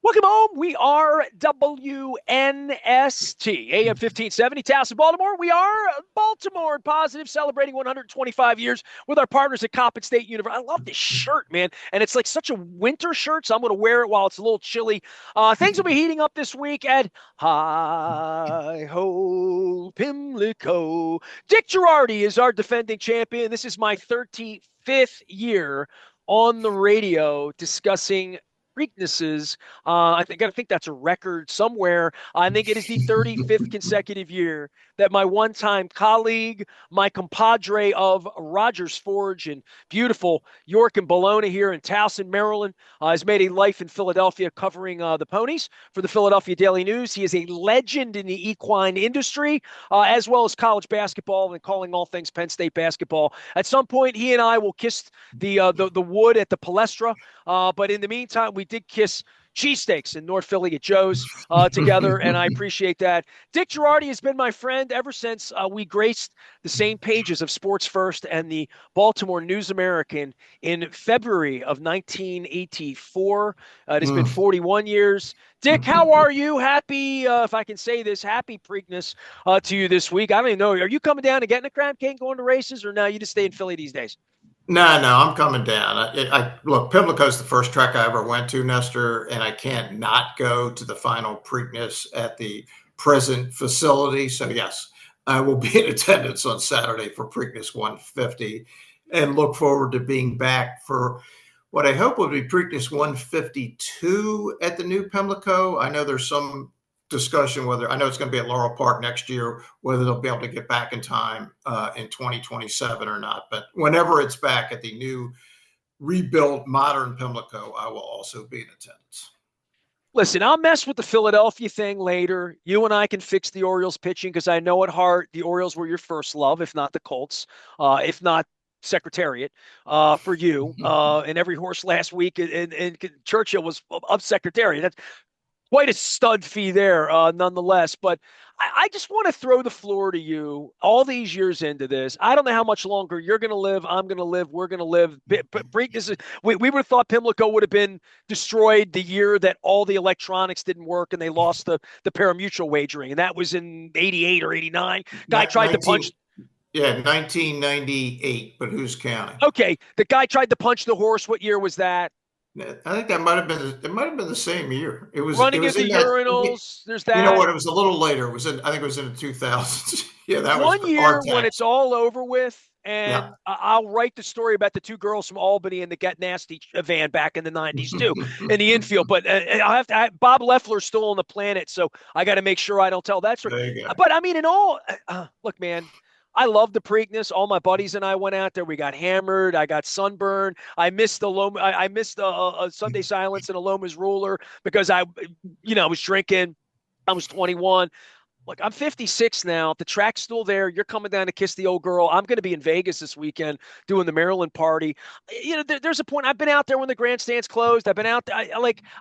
Welcome home. We are WNST, AM 1570, Towson, Baltimore. We are Baltimore and Positive, celebrating 125 years with our partners at Coppin State University. I love this shirt, man. And it's like such a winter shirt, so I'm going to wear it while it's a little chilly. Things will be heating up this week at Hi Ho Pimlico. Dick Jerardi is our defending champion. This is my 35th year on the radio discussing Preaknesses. I think that's a record somewhere. I think it is the 35th consecutive year that my one-time colleague, my compadre of Rogers Forge and beautiful York and Bologna here in Towson, Maryland, has made a life in Philadelphia covering the ponies for the Philadelphia Daily News. He is a legend in the equine industry, as well as college basketball and calling all things Penn State basketball. At some point, he and I will kiss the wood at the Palestra. But in the meantime, we did kiss cheesesteaks in North Philly at Joe's together, and I appreciate that. Dick Jerardi has been my friend ever since we graced the same pages of Sports First and the Baltimore News American in February of 1984. It has been 41 years. Dick, how are you? Happy, if I can say this, happy Preakness to you this week. I don't even know. Are you coming down and getting a crab cake, going to races, or no, you just stay in Philly these days? No, I'm coming down. I look, Pimlico's the first track I ever went to, Nestor, and I can't not go to the final Preakness at the present facility. So yes, I will be in attendance on Saturday for Preakness 150, and look forward to being back for what I hope will be Preakness 152 at the new Pimlico. I know there's some discussion whether, I know it's going to be at Laurel Park next year, whether they'll be able to get back in time in 2027 or not. But whenever it's back at the new rebuilt modern Pimlico, I will also be in attendance. Listen, I'll mess with the Philadelphia thing later. You and I can fix the Orioles pitching because I know at heart the Orioles were your first love, if not the Colts, if not Secretariat for you. And every horse last week in Churchill was of Secretariat. That's quite a stud fee there, nonetheless. But I just want to throw the floor to you all these years into this. I don't know how much longer you're going to live. I'm going to live. We're going to live. We would have thought Pimlico would have been destroyed the year that all the electronics didn't work and they lost the parimutuel wagering. And that was in 88 or 89. Guy tried 19, to punch. Yeah, 1998, but who's counting? Okay. The guy tried to punch the horse. What year was that? I think that might have been, it might have been the same year. It was Running in into that, urinals. There's that. You know what? It was a little later. It was in, I think it was in the 2000s. Yeah, that was one year our when time. it's all over with. And Yeah. I'll write the story about the two girls from Albany in the Get Nasty van back in the 90s, too, in the infield. But I'll have to. Bob Leffler's still on the planet, so I got to make sure I don't tell that story. There you go. But I mean, in all, look, man, I love the Preakness. All my buddies and I went out there. We got hammered. I got sunburned. I missed the Loma. I missed a Sunday silence in a Loma's ruler because I was drinking. I was 21. Look, I'm 56 now. The track's still there. You're coming down to kiss the old girl. I'm going to be in Vegas this weekend doing the Maryland party. There's a point. I've been out there when the grandstand's closed. I've been out there.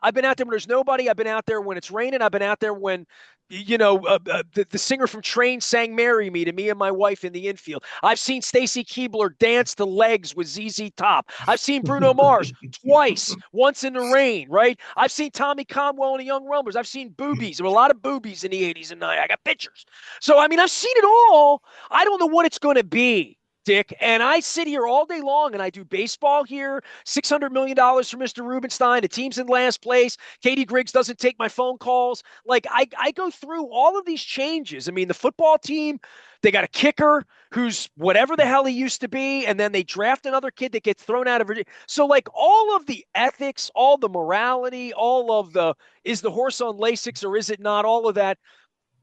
I've been out there when there's nobody. I've been out there when it's raining. I've been out there when the singer from Train sang "Marry Me" to me and my wife in the infield. I've seen Stacy Keibler dance to Legs with ZZ Top. I've seen Bruno Mars twice, once in the rain, right? I've seen Tommy Conwell and the Young Rumblers. I've seen boobies. There were a lot of boobies in the 80s and 90s. I got pictures. So, I mean, I've seen it all. I don't know what it's going to be, Dick. And I sit here all day long and I do baseball here. $600 million for Mr. Rubenstein. The team's in last place. Katie Griggs doesn't take my phone calls. Like, I go through all of these changes. I mean, the football team, they got a kicker who's whatever the hell he used to be, and then they draft another kid that gets thrown out of Virginia. So, like, all of the ethics, all the morality, all of the, is the horse on Lasix or is it not, all of that.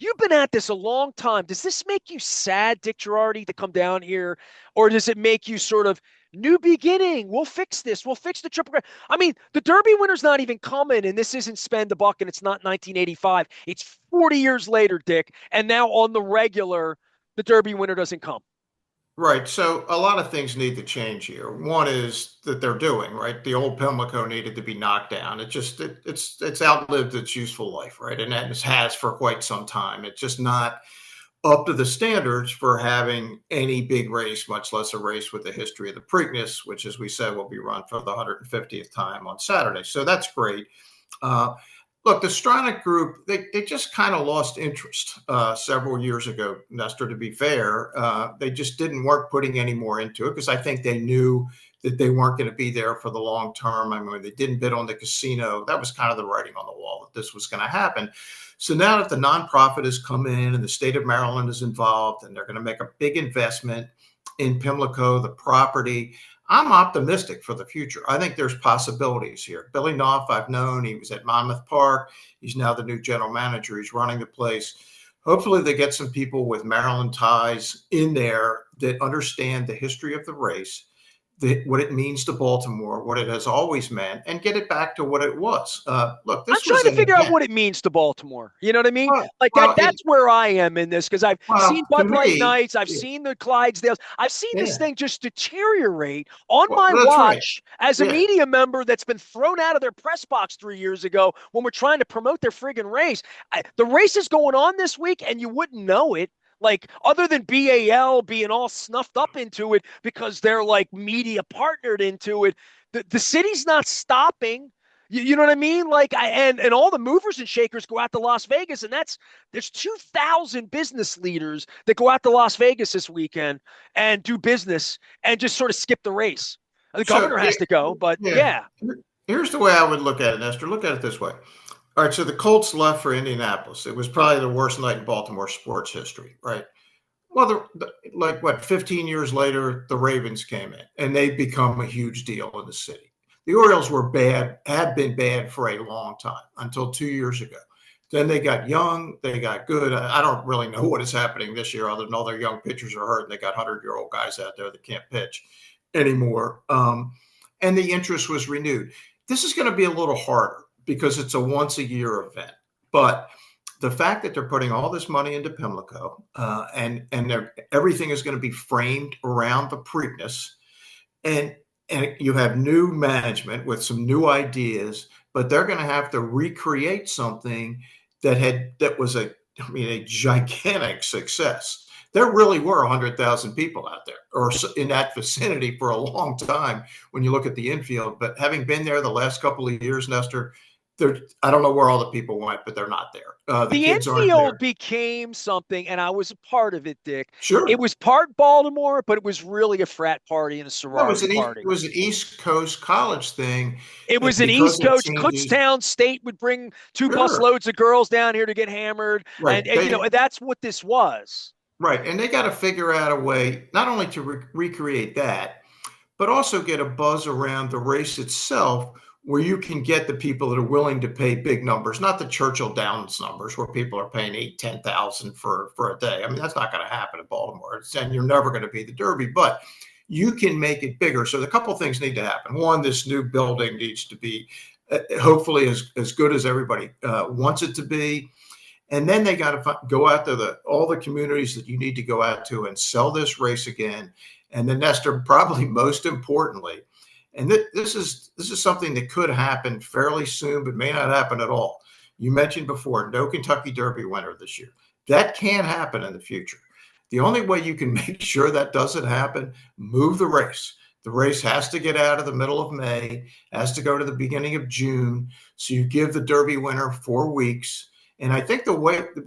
You've been at this a long time. Does this make you sad, Dick Jerardi, to come down here? Or does it make you sort of, new beginning, we'll fix this, we'll fix the triple crown? I mean, the Derby winner's not even coming, and this isn't Spend a Buck, and it's not 1985. It's 40 years later, Dick, and now on the regular, the Derby winner doesn't come. Right. So a lot of things need to change here. One is that they're doing, right? The old Pimlico needed to be knocked down. It's outlived its useful life, right? And that has for quite some time. It's just not up to the standards for having any big race, much less a race with the history of the Preakness, which, as we said, will be run for the 150th time on Saturday. So that's great. Look, the Stronach Group, they just kind of lost interest several years ago, Nestor, to be fair. They just weren't putting any more into it because I think they knew that they weren't going to be there for the long term. I mean, they didn't bid on the casino. That was kind of the writing on the wall that this was going to happen. So now that the nonprofit has come in and the state of Maryland is involved and they're going to make a big investment in Pimlico, the property, I'm optimistic for the future. I think there's possibilities here. Billy Knopf, I've known. He was at Monmouth Park. He's now the new general manager. He's running the place. Hopefully they get some people with Maryland ties in there that understand the history of the race, what it means to Baltimore, what it has always meant, and get it back to what it was. Look, I'm this trying was to an figure out event. what it means to Baltimore. You know what I mean? Well, Like well, that's where I am in this because I've seen to Bud Light me, Nights, I've seen the Clydesdales, I've seen this yeah. thing just deteriorate on Well, my that's right. watch as a Yeah. media member that's been thrown out of their press box 3 years ago when we're trying to promote their friggin' race. The race is going on this week, and you wouldn't know it. Like, other than BAL being all snuffed up into it because they're like media partnered into it, the city's not stopping. You know what I mean? Like, and all the movers and shakers go out to Las Vegas, and there's 2,000 business leaders that go out to Las Vegas this weekend and do business and just sort of skip the race. The So, governor has to go, but yeah. yeah. Here's the way I would look at it, Nestor. Look at it this way. All right, so the Colts left for Indianapolis. It was probably the worst night in Baltimore sports history, right? Well, like what, 15 years later, the Ravens came in, and they've become a huge deal in the city. The Orioles were bad, had been bad for a long time until 2 years ago. Then they got young, they got good. I don't really know what is happening this year, other than all their young pitchers are hurt, and they got 100-year-old guys out there that can't pitch anymore. And the interest was renewed. This is going to be a little harder because it's a once-a-year event, but the fact that they're putting all this money into Pimlico and everything is going to be framed around the Preakness, and you have new management with some new ideas, but they're going to have to recreate something that was a gigantic success. There really were 100,000 people out there or in that vicinity for a long time when you look at the infield. But having been there the last couple of years, Nestor, I don't know where all the people went, but they're not there. The kids aren't infield there. became something, and I was a part of it, Dick. Sure. It was part Baltimore, but it was really a frat party and a No, sorority party. it was an East Coast college thing. It And was an because East it Coast. changes, Kutztown State would bring two bus sure. loads of girls down here to get hammered, Right. and that's what this was. Right. And they got to figure out a way not only to recreate that, but also get a buzz around the race itself where you can get the people that are willing to pay big numbers, not the Churchill Downs numbers where people are paying 8,000-10,000 for a day. I mean, that's not going to happen in Baltimore. And you're never going to be the Derby, but you can make it bigger. So a couple of things need to happen. One, this new building needs to be hopefully as good as everybody wants it to be. And then they got to go out to all the communities that you need to go out to and sell this race again. And then Nestor, probably most importantly, and this is something that could happen fairly soon, but may not happen at all. You mentioned before, no Kentucky Derby winner this year. That can happen in the future. The only way you can make sure that doesn't happen, move the race. The race has to get out of the middle of May, has to go to the beginning of June. So you give the Derby winner 4 weeks. And I think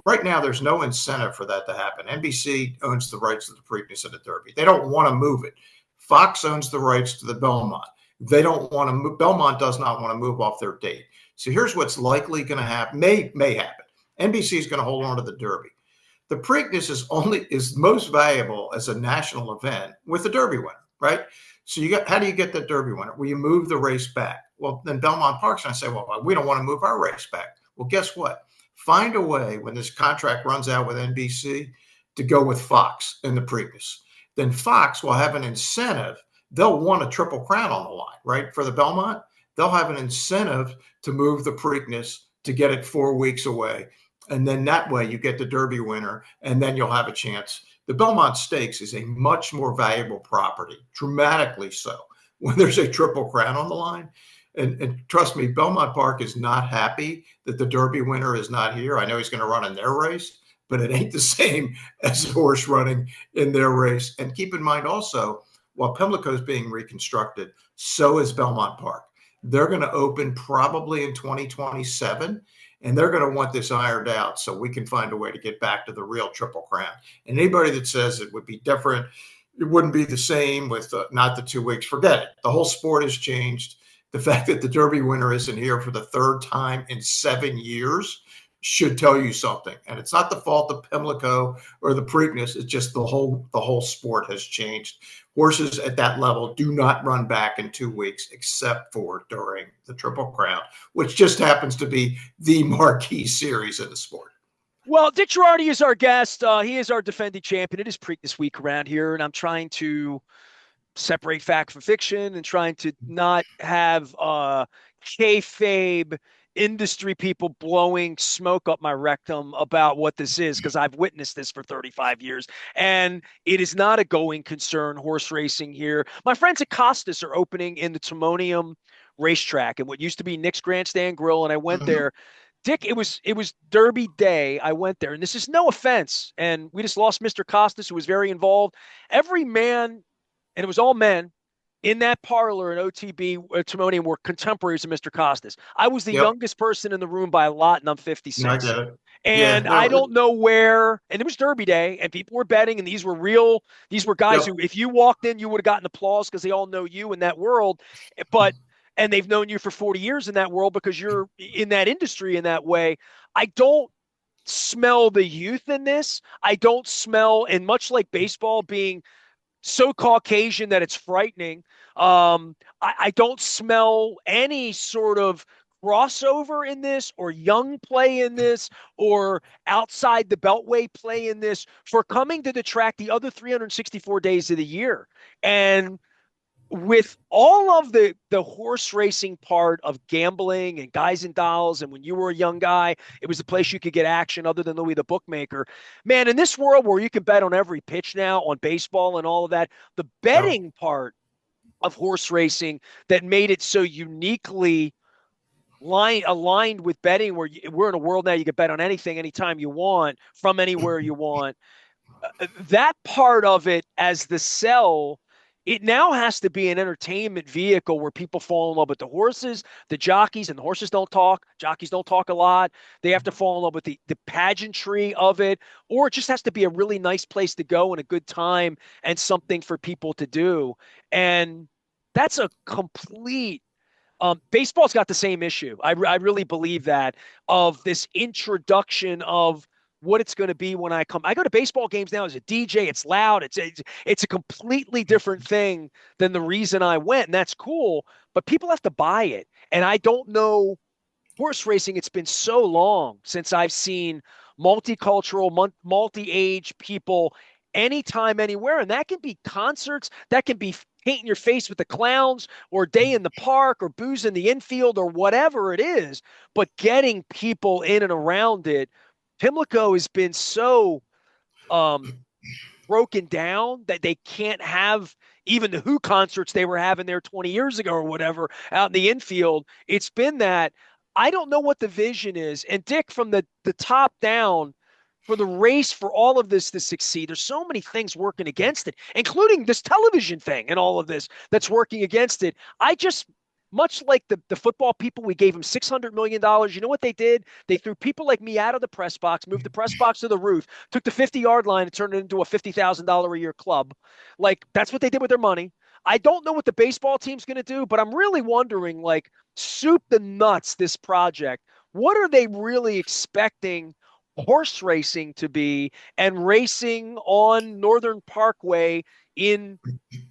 right now, there's no incentive for that to happen. NBC owns the rights to the Preakness and the Derby. They don't want to move it. Fox owns the rights to the Belmont. They don't want to move. Belmont does not want to move off their date. So here's what's likely going to happen. May happen. NBC is going to hold on to the Derby. The Preakness is most valuable as a national event with the Derby winner, right? So how do you get that Derby winner? Well, you move the race back. Well, then Belmont Park's going to say, well, we don't want to move our race back. Well, guess what? Find a way when this contract runs out with NBC to go with Fox in the Preakness. Then Fox will have an incentive. They'll want a Triple Crown on the line, right? For the Belmont, they'll have an incentive to move the Preakness to get it 4 weeks away. And then that way you get the Derby winner, and then you'll have a chance. The Belmont Stakes is a much more valuable property, dramatically so, when there's a Triple Crown on the line. And trust me, Belmont Park is not happy that the Derby winner is not here. I know he's going to run in their race, but it ain't the same as a horse running in their race. And keep in mind also, while Pimlico is being reconstructed, so is Belmont Park. They're going to open probably in 2027. and they're going to want this ironed out so we can find a way to get back to the real Triple Crown. And anybody that says it would be different, it wouldn't be the same with not the 2 weeks, forget it. The whole sport has changed. The fact that the Derby winner isn't here for the third time in 7 years should tell you something. And it's not the fault of Pimlico or the Preakness. It's just the whole sport has changed. Horses at that level do not run back in 2 weeks except for during the Triple Crown, which just happens to be the marquee series in the sport. Well, Dick Jerardi is our guest. He is our defending champion. It is Preakness week around here, and I'm trying to separate fact from fiction and trying to not have kayfabe industry people blowing smoke up my rectum about what this is, because I've witnessed this for 35 years, and it is not a going concern, horse racing here. My friends at Costas are opening in the Timonium racetrack and what used to be Nick's Grandstand Grill, and I went there. Dick, it was Derby day. I went there, and this is no offense, and we just lost Mr. Costas, who was very involved. Every man, and it was all men, in that parlor in OTB Timonium were contemporaries of Mr. Costas. I was the Yep. youngest person in the room by a lot, and I'm No, I 56. get it. Yeah. And I No. don't know where, and it was Derby day, and people were betting, and these were guys Yep. who, if you walked in, you would have gotten applause because they all know you in that world. And they've known you for 40 years in that world because you're in that industry in that way. I don't smell the youth in this. I don't smell, and much like baseball being so Caucasian that it's frightening. I don't smell any sort of crossover in this, or young play in this, or outside the beltway play in this for coming to the track the other 364 days of the year. And with all of the horse racing part of gambling and guys and dolls, and when you were a young guy, it was the place you could get action other than Louis the bookmaker. Man, in this world where you can bet on every pitch now, on baseball and all of that, the Yep. betting part of horse racing that made it so uniquely aligned with betting, where we're in a world now you can bet on anything anytime you want from anywhere you want. That part of it, as the sell, it now has to be an entertainment vehicle where people fall in love with the horses, the jockeys, and the horses don't talk. Jockeys don't talk a lot. They have to fall in love with the pageantry of it, or it just has to be a really nice place to go and a good time and something for people to do. And that's a complete baseball's got the same issue. I really believe that, of this introduction of what it's going to be when I come. I go to baseball games now as a DJ. It's loud. It's a completely different thing than the reason I went, and that's cool. But people have to buy it, and I don't know horse racing. It's been so long since I've seen multicultural, multi-age people anytime, anywhere. And that can be concerts, that can be painting your face with the clowns, or day in the park, or booze in the infield, or whatever it is. But getting people in and around it, Pimlico has been so broken down that they can't have even the Who concerts they were having there 20 years ago or whatever out in the infield. It's been that. I don't know what the vision is. And Dick, from the top down, for the race, for all of this to succeed, there's so many things working against it, including this television thing and all of this that's working against it. I just, much like the football people, we gave them $600 million. You know what they did? They threw people like me out of the press box, moved the press box to the roof, took the 50-yard line and turned it into a $50,000 a year club. Like, that's what they did with their money. I don't know what the baseball team's going to do, but I'm really wondering, like, soup the nuts, this project. What are they really expecting horse racing to be, and racing on Northern Parkway in,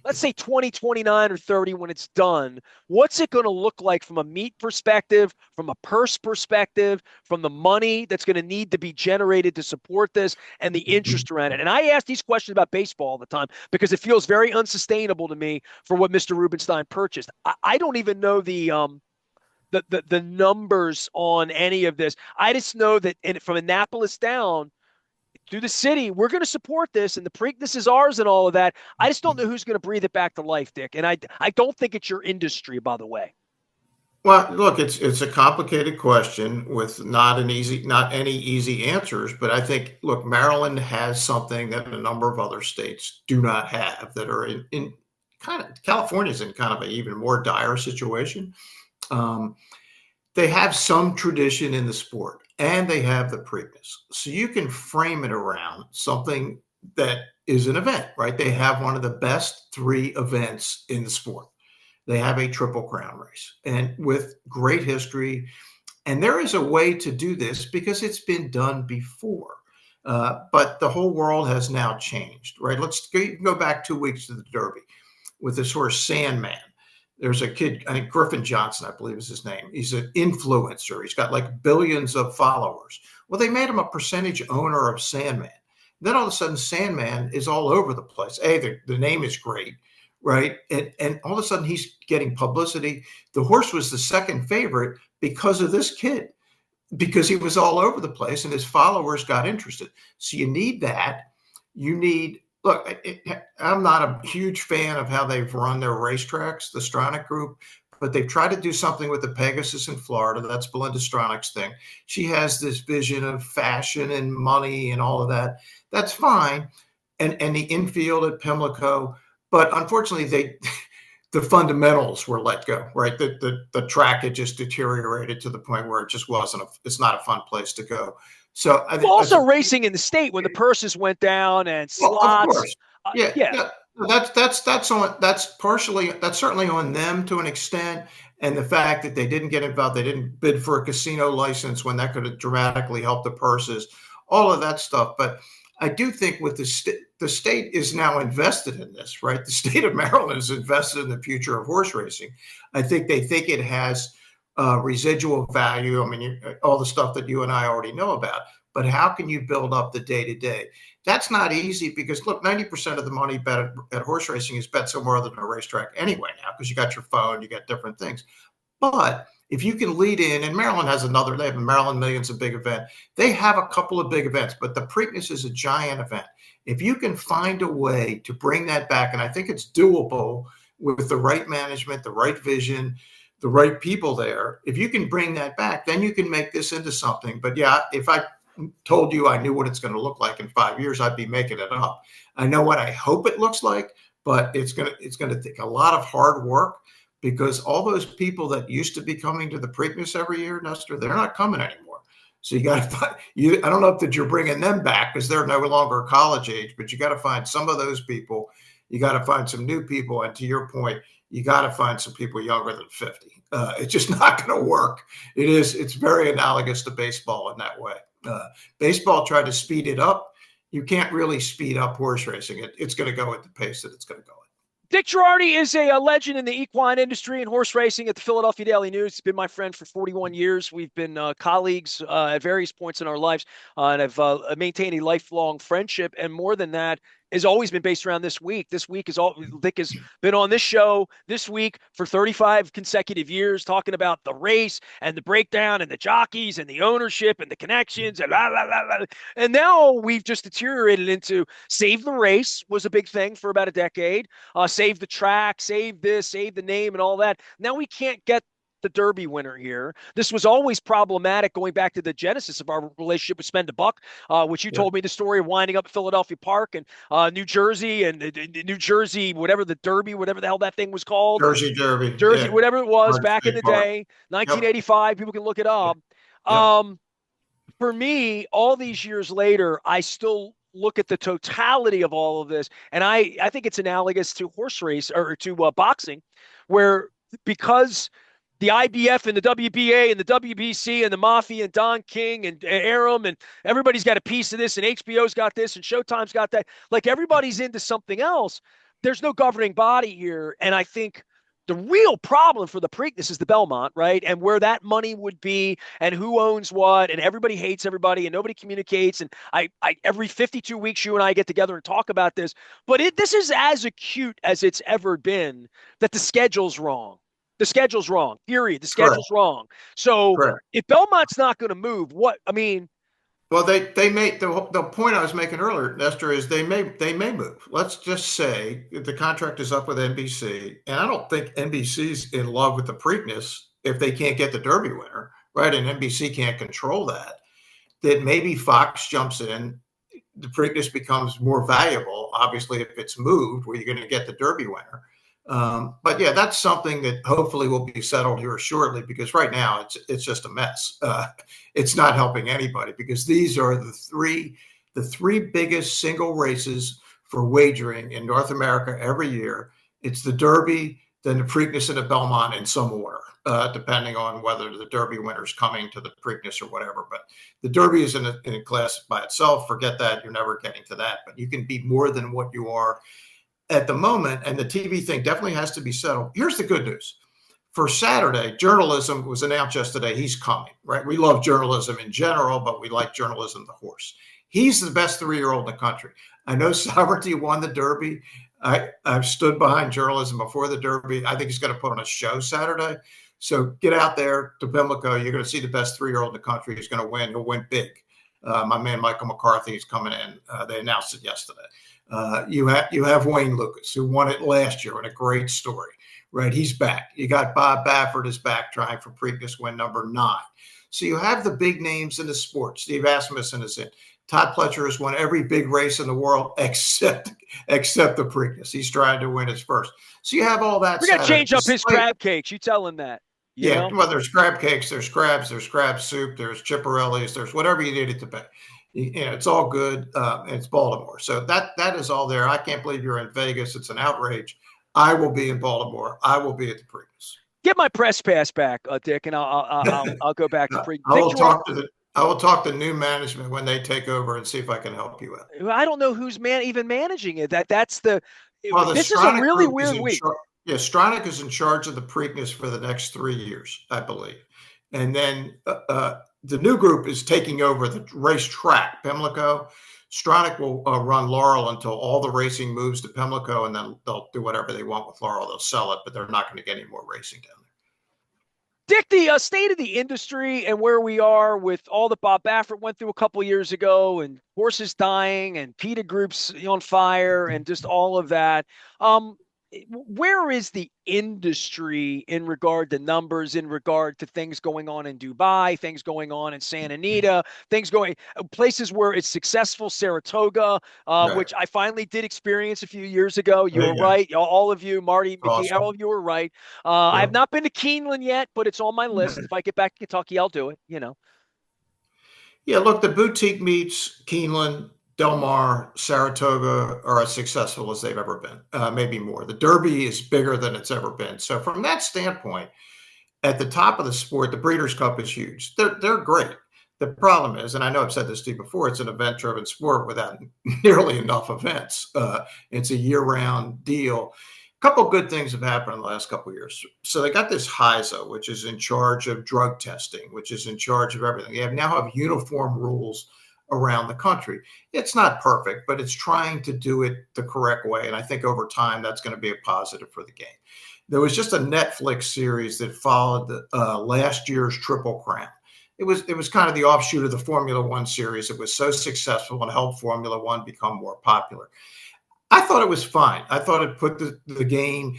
let's say, 2029 or 30 when it's done? What's it going to look like from a meat perspective, from a purse perspective, from the money that's going to need to be generated to support this, and the interest around it? And I ask these questions about baseball all the time because it feels very unsustainable to me for what Mr. Rubenstein purchased. I don't even know the numbers on any of this. I just know that from Annapolis down through the city, we're going to support this, and the Preakness is ours and all of that. I just don't know who's going to breathe it back to life, Dick. And I don't think it's your industry, by the way. Well, look, it's a complicated question with not any easy answers. But I think, look, Maryland has something that a number of other states do not have, that are in kind of, California's in kind of an even more dire situation. they have some tradition in the sport, and they have the Preakness. So you can frame it around something that is an event, right? They have one of the best 3 events in the sport. They have a Triple Crown race, and with great history. And there is a way to do this because it's been done before. But the whole world has now changed, right? Let's go back 2 weeks to the Derby with this horse Sandman. There's a kid, I think Griffin Johnson, I believe is his name. He's an influencer. He's got like billions of followers. Well, they made him a percentage owner of Sandman. Then all of a sudden, Sandman is all over the place. The name is great, right? And all of a sudden, he's getting publicity. The horse was the second favorite because of this kid, because he was all over the place and his followers got interested. So you need that. You need, look, I'm not a huge fan of how they've run their racetracks, the Stronach Group, but they've tried to do something with the Pegasus in Florida. That's Belinda Stronach's thing. She has this vision of fashion and money and all of that. That's fine. And the infield at Pimlico. But unfortunately, the fundamentals were let go, right? The track had just deteriorated to the point where it just it's not a fun place to go. So I think also racing in the state when the purses went down and slots. Well, of course. Yeah. Yeah. That's certainly on them to an extent. And the fact that they didn't get involved, they didn't bid for a casino license when that could have dramatically helped the purses, all of that stuff. But I do think with the state is now invested in this, right? The state of Maryland is invested in the future of horse racing. I think they think it has residual value. I mean, all the stuff that you and I already know about. But how can you build up the day-to-day? That's not easy because, look, 90% of the money bet at horse racing is bet somewhere other than a racetrack anyway now because you got your phone, you got different things. But if you can lead in, and Maryland has they have Maryland Millions, a big event. They have a couple of big events, but the Preakness is a giant event. If you can find a way to bring that back, and I think it's doable with the right management, the right vision, the right people there, if you can bring that back, then you can make this into something. But yeah, if I told you I knew what it's going to look like in 5 years, I'd be making it up. I know what I hope it looks like, but it's going to take a lot of hard work because all those people that used to be coming to the Preakness every year, Nestor, they're not coming anymore. So you got to find I don't know if you're bringing them back because they're no longer college age, but you got to find some of those people. You got to find some new people. And to your point, you got to find some people younger than 50. It's just not going to work. It's very analogous to baseball in that way. Baseball tried to speed it up. You can't really speed up horse racing. It's going to go at the pace that it's going to go at. Dick Jerardi is a legend in the equine industry and horse racing at the Philadelphia Daily News. He's been my friend for 41 years. We've been colleagues at various points in our lives, and I've maintained a lifelong friendship. And more than that, has always been based around this week. This week Dick has been on this show this week for 35 consecutive years, talking about the race and the breakdown and the jockeys and the ownership and the connections and blah, blah, blah, blah. And now we've just deteriorated into save the race was a big thing for about a decade. Save the track, save this, save the name and all that. Now we can't get the Derby winner here. This was always problematic going back to the genesis of our relationship with Spend a Buck, which you told me the story of winding up at Philadelphia Park and New Jersey and New Jersey, whatever the Derby, whatever the hell that thing was called. Jersey Derby. Jersey, whatever it was back in the day, 1985. People can look it up. For me, all these years later, I still look at the totality of all of this. And I think it's analogous to horse race or to boxing, where because the IBF and the WBA and the WBC and the Mafia and Don King and Aram and everybody's got a piece of this and HBO's got this and Showtime's got that. Like everybody's into something else. There's no governing body here. And I think the real problem for the Preakness is the Belmont, right? And where that money would be and who owns what, and everybody hates everybody and nobody communicates. And I every 52 weeks, you and I get together and talk about this, but this is as acute as it's ever been that the schedule's wrong. The schedule's wrong, period. The schedule's wrong. So if Belmont's not going to move, well, they may. The point I was making earlier, Nestor, is they may move. Let's just say the contract is up with NBC, and I don't think NBC's in love with the Preakness if they can't get the Derby winner, right? And NBC can't control that. That maybe Fox jumps in. The Preakness becomes more valuable, obviously, if it's moved, where you're going to get the Derby winner. But yeah, that's something that hopefully will be settled here shortly, because right now it's just a mess. It's not helping anybody, because these are the three biggest single races for wagering in North America every year. It's the Derby, then the Preakness, and the Belmont in some order, depending on whether the Derby winner's coming to the Preakness or whatever. But the Derby is in a class by itself. Forget that. You're never getting to that. But you can be more than what you are at the moment, and the TV thing definitely has to be settled. Here's the good news. For Saturday, journalism was announced yesterday. He's coming, right? We love journalism in general, but we like journalism, the horse. He's the best 3-year-old in the country. I know Sovereignty won the Derby. I've stood behind journalism before the Derby. I think he's going to put on a show Saturday. So get out there to Pimlico. You're going to see the best 3-year-old in the country. He's going to win. He'll win big. My man Michael McCarthy is coming in. They announced it yesterday. You have Wayne Lucas, who won it last year, and a great story, right? He's back. You got Bob Baffert is back, trying for Preakness win number 9. So you have the big names in the sport. Steve Asmussen is in. Todd Pletcher has won every big race in the world except the Preakness. He's trying to win his first. So you have all that. We're gonna change up his crab cakes. You tell him that. You know? Well, there's crab cakes, there's crabs, there's crab soup, there's chipperellis, there's whatever you need it to be. It's all good. It's Baltimore. So that is all there. I can't believe you're in Vegas. It's an outrage. I will be in Baltimore. I will be at the Preakness. Get my press pass back, Dick, and I'll go back to Preakness. I will talk to new management when they take over and see if I can help you out. I don't know who's even managing it. This is a Stronach really weird week. Stronach is in charge of the Preakness for the next 3 years, I believe. And then the new group is taking over the racetrack, Pimlico. Stronach will run Laurel until all the racing moves to Pimlico, and then they'll do whatever they want with Laurel. They'll sell it, but they're not going to get any more racing down there. Dick, the state of the industry and where we are with all that Bob Baffert went through a couple years ago, and horses dying, and PETA groups on fire, and just all of that. Where is the industry in regard to numbers, in regard to things going on in Dubai, things going on in Santa Anita, places where it's successful, Saratoga, Right. which I finally did experience a few years ago. You were right. All of you, Marty, McKee, Awesome. all of you were right. I have not been to Keeneland yet, but it's on my list. If I get back to Kentucky, I'll do it, Yeah, look, the boutique meets, Keeneland, Del Mar, Saratoga, are as successful as they've ever been, maybe more. The Derby is bigger than it's ever been. So from that standpoint, at the top of the sport, the Breeders' Cup is huge. They're great. The problem is, and I know I've said this to you before, it's an event-driven sport without nearly enough events. It's a year-round deal. A couple of good things have happened in the last couple of years. So they got this HISA, which is in charge of drug testing, which is in charge of everything. They now have uniform rules around the country. It's not perfect, but it's trying to do it the correct way. And I think over time, that's going to be a positive for the game. There was just a Netflix series that followed last year's Triple Crown. It was kind of the offshoot of the Formula One series. It was so successful and helped Formula One become more popular. I thought it was fine. I thought it put the game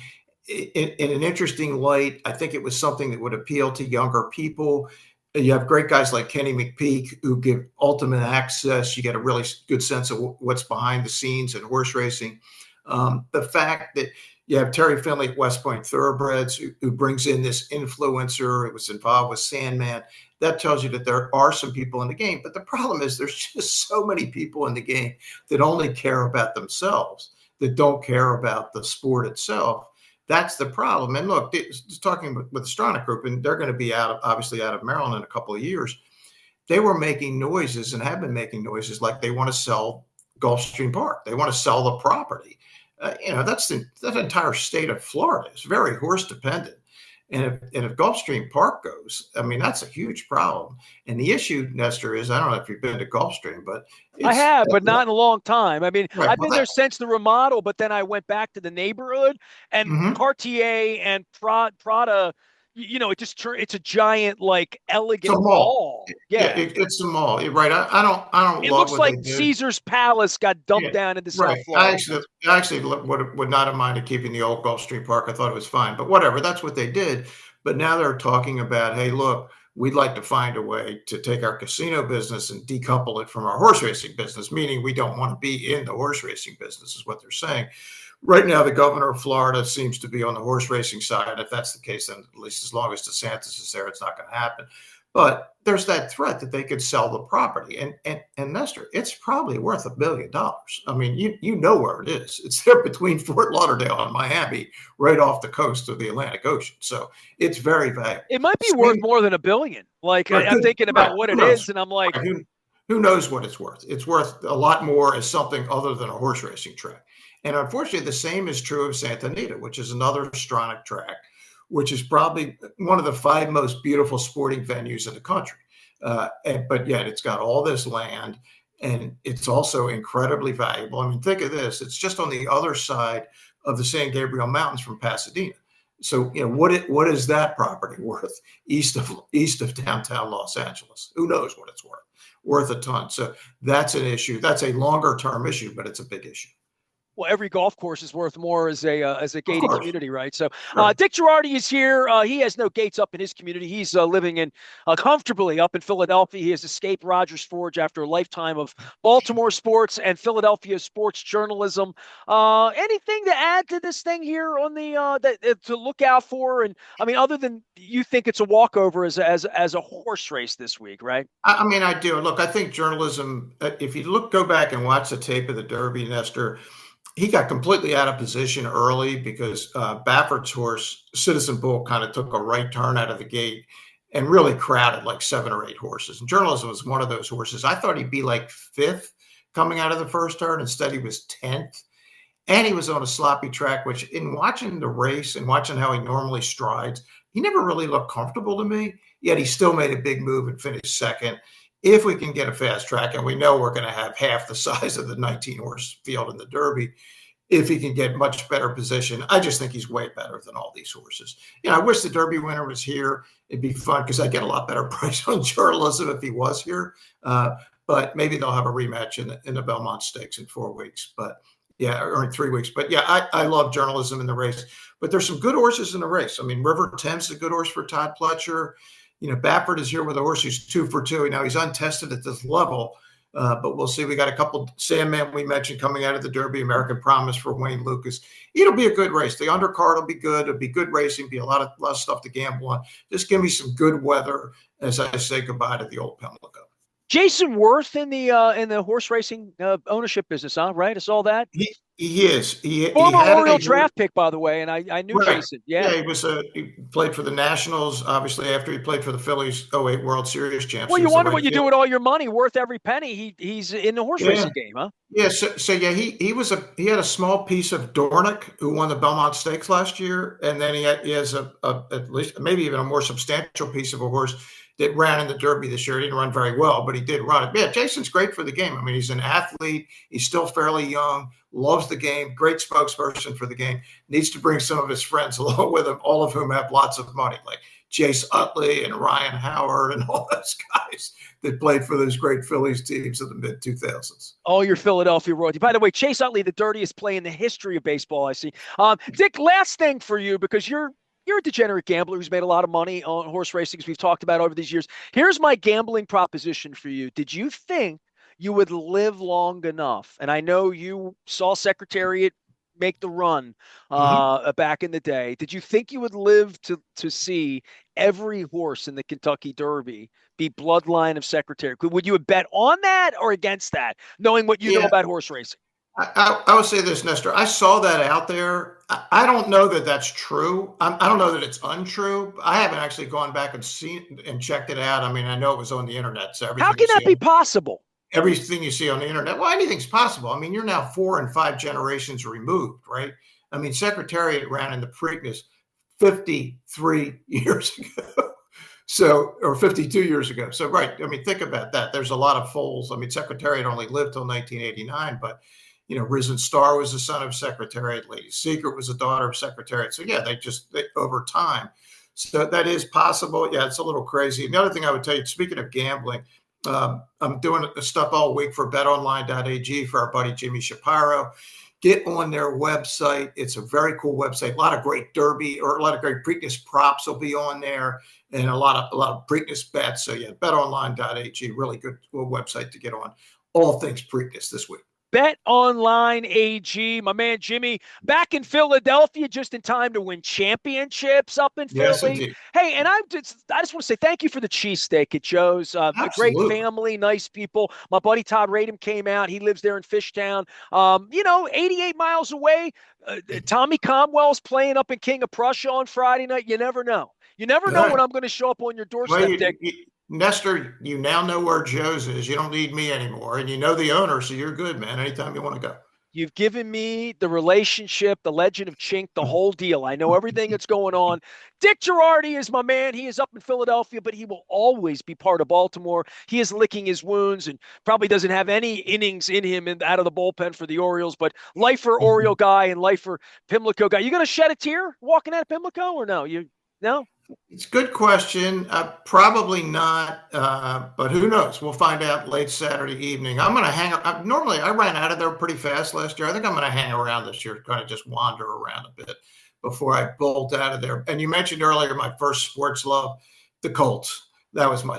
in an interesting light. I think it was something that would appeal to younger people. You have great guys like Kenny McPeak who give ultimate access. You get a really good sense of what's behind the scenes in horse racing. The fact that you have Terry Finley at West Point Thoroughbreds who brings in this influencer. It was involved with Sandman. That tells you that there are some people in the game. But the problem is there's just so many people in the game that only care about themselves, that don't care about the sport itself. That's the problem. And look, just talking with the Stronach Group, and they're going to be obviously out of Maryland in a couple of years. They were making noises and have been making noises like they want to sell Gulfstream Park. They want to sell the property. That's that entire state of Florida is very horse dependent. And if Gulfstream Park goes, I mean, that's a huge problem. And the issue, Nestor, is I don't know if you've been to Gulfstream, but I have, but not in a long time. I mean, right, I've been there since the remodel, but then I went back to the neighborhood, and Cartier and Prada, it's a giant, like, elegant mall. Yeah, it's a mall. You're right. I don't. It love looks what like they did. Caesar's Palace got dumped down into South Florida. I actually would not have minded keeping the old Gulfstream Park. I thought it was fine, but whatever. That's what they did. But now they're talking about, hey, look, we'd like to find a way to take our casino business and decouple it from our horse racing business, meaning we don't want to be in the horse racing business, is what they're saying. right now, the governor of Florida seems to be on the horse racing side. If that's the case, then at least as long as DeSantis is there, it's not going to happen. But there's that threat that they could sell the property. And Nestor, it's probably worth $1 billion. I mean, you know where it is. It's there between Fort Lauderdale and Miami, right off the coast of the Atlantic Ocean. So it's very valuable. It might be worth Same, more than $1 billion. Like right, I'm thinking right, about what who it knows? is, and I'm like, Right, who knows what it's worth? It's worth a lot more as something other than a horse racing track. And unfortunately, the same is true of Santa Anita, which is another Stronach track, which is probably one of the 5 most beautiful sporting venues in the country. But yet it's got all this land, and it's also incredibly valuable. I mean, think of this. It's just on the other side of the San Gabriel Mountains from Pasadena. So, what is that property worth east of downtown Los Angeles? Who knows what it's worth? Worth a ton. So that's an issue. That's a longer term issue, but it's a big issue. well, every golf course is worth more as a Of gated course. community, right? So, Sure. Dick Jerardi is here. He has no gates up in his community. He's living in comfortably up in Philadelphia. He has escaped Rogers Forge after a lifetime of Baltimore sports and Philadelphia sports journalism. Anything to add to this thing here on the to look out for? And I mean, other than you think it's a walkover as a horse race this week, right? I mean, I do. Look, I think journalism, if you go back and watch the tape of the Derby, Nestor, he got completely out of position early because Baffert's horse, Citizen Bull, kind of took a right turn out of the gate and really crowded like 7 or 8 horses. And Journalism was one of those horses. I thought he'd be like 5th coming out of the first turn. Instead, he was 10th. And he was on a sloppy track, which in watching the race and watching how he normally strides, he never really looked comfortable to me. Yet he still made a big move and finished second. If we can get a fast track, and we know we're going to have half the size of the 19 horse field in the Derby, if he can get much better position, I just think he's way better than all these horses. I wish the Derby winner was here. It'd be fun because I get a lot better price on journalism if he was here. But maybe they'll have a rematch in the Belmont Stakes in 4 weeks. But yeah, or in 3 weeks. But yeah, I love journalism in the race. But there's some good horses in the race. I mean, River Thames is a good horse for Todd Pletcher. Baffert is here with a horse who's 2 for 2. Now he's untested at this level, but we'll see. We got a couple Sandman we mentioned coming out of the Derby, American Promise for Wayne Lucas. It'll be a good race. The undercard will be good. It'll be good racing. Be a lot of stuff to gamble on. Just give me some good weather as I say goodbye to the old Pimlico. Jason Worth in the horse racing ownership business, huh? Right? It's all that. He is. He Former had Oriole a draft pick, by the way, and I knew right. Jason. Yeah. He played for the Nationals, obviously, after he played for the Phillies '08 World Series champs. Well, you wonder what you do with all your money, worth every penny. He's in the horse racing game, huh? Yeah. So yeah, he had a small piece of Dornick, who won the Belmont Stakes last year, and then he has at least maybe even a more substantial piece of a horse that ran in the Derby this year. He didn't run very well, but he did run it. Yeah, Jason's great for the game. I mean, he's an athlete. He's still fairly young, loves the game, great spokesperson for the game, needs to bring some of his friends along with him, all of whom have lots of money, like Chase Utley and Ryan Howard and all those guys that played for those great Phillies teams of the mid-2000s. Oh, your Philadelphia royalty. By the way, Chase Utley, the dirtiest play in the history of baseball, I see. Dick, last thing for you, because you're a degenerate gambler who's made a lot of money on horse racing, as we've talked about over these years. Here's my gambling proposition for you. Did you think you would live long enough? And I know you saw Secretariat make the run back in the day. Did you think you would live to see every horse in the Kentucky Derby be bloodline of Secretariat? Would you have bet on that or against that, knowing what you know about horse racing? I would say this, Nestor. I saw that out there. I don't know that that's true. I don't know that it's untrue. I haven't actually gone back and seen and checked it out. I mean, I know it was on the internet. So how can that be possible? Everything you see on the internet. Well, anything's possible. I mean, you're now 4 and 5 generations removed, right? I mean, Secretariat ran in the Preakness 53 years ago. So, or 52 years ago. So, right. I mean, think about that. There's a lot of foals. I mean, Secretariat only lived till 1989, but Risen Star was the son of Secretariat. Lady Secret was a daughter of Secretariat. So yeah, they over time. So that is possible. Yeah, it's a little crazy. And the other thing I would tell you, speaking of gambling, I'm doing stuff all week for betonline.ag for our buddy Jimmy Shapiro. Get on their website. It's a very cool website. A lot of great Derby or a lot of great Preakness props will be on there, and a lot of Preakness bets. So yeah, betonline.ag, really good website to get on all things Preakness this week. Bet Online AG, my man Jimmy, back in Philadelphia just in time to win championships up in Yes, Philly. indeed. Hey, and I just want to say thank you for the cheesesteak at Joe's. A great Absolutely. family, nice people. My buddy Todd Radom came out. He lives there in Fishtown. 88 miles away. Tommy Cromwell's playing up in King of Prussia on Friday night. You never know. You never know when Good. I'm going to show up on your Well, doorstep, Dick. Nestor, you now know where Joe's is. You don't need me anymore. And you know the owner, so you're good, man. Anytime you want to You've given me the relationship, the legend of Chink, the go. whole deal. I know everything that's going on. Dick Jerardi is my man. He is up in Philadelphia, but he will always be part of Baltimore. He is licking his wounds and probably doesn't have any innings in him out of the bullpen for the Orioles, but lifer Oriole guy and lifer Pimlico guy. You going to shed a tear walking out of Pimlico or no? No? It's a good question. Probably not, but who knows? We'll find out late Saturday evening. I'm going to hang up. Normally, I ran out of there pretty fast last year. I think I'm going to hang around this year, kind of just wander around a bit before I bolt out of there. And you mentioned earlier my first sports love, the Colts. That was my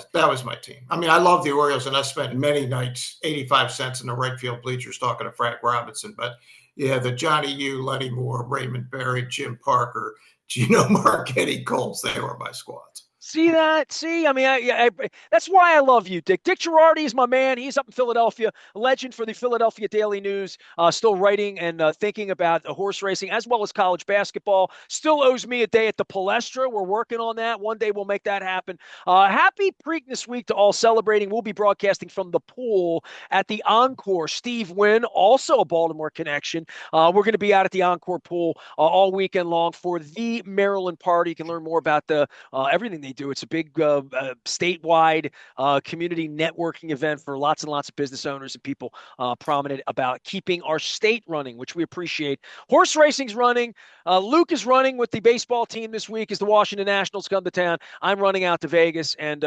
team. I mean, I love the Orioles, and I spent many nights 85 cents in the right field bleachers talking to Frank Robinson. But yeah, the Johnny U, Letty Moore, Raymond Berry, Jim Parker, Gino Marchetti, Colts, they were my squads. See that? See, I mean, that's why I love you, Dick. Dick Jerardi is my man. He's up in Philadelphia, a legend for the Philadelphia Daily News, still writing and thinking about horse racing as well as college basketball. Still owes me a day at the Palestra. We're working on that. One day we'll make that happen. Happy Preakness week to all celebrating. We'll be broadcasting from the pool at the Encore. Steve Wynn, also a Baltimore connection. We're going to be out at the Encore pool all weekend long for the Maryland Party. You can learn more about the everything they do. It's a big statewide community networking event for lots and lots of business owners and people prominent about keeping our state running, which we appreciate. Horse racing's running. Luke is running with the baseball team this week as the Washington Nationals come to town. I'm running out to Vegas, and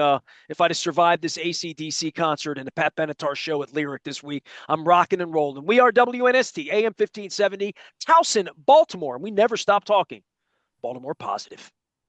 if I'd have survived this AC/DC concert and the Pat Benatar show at Lyric this week, I'm rocking and rolling. We are WNST, AM 1570, Towson, Baltimore, and we never stop talking Baltimore positive.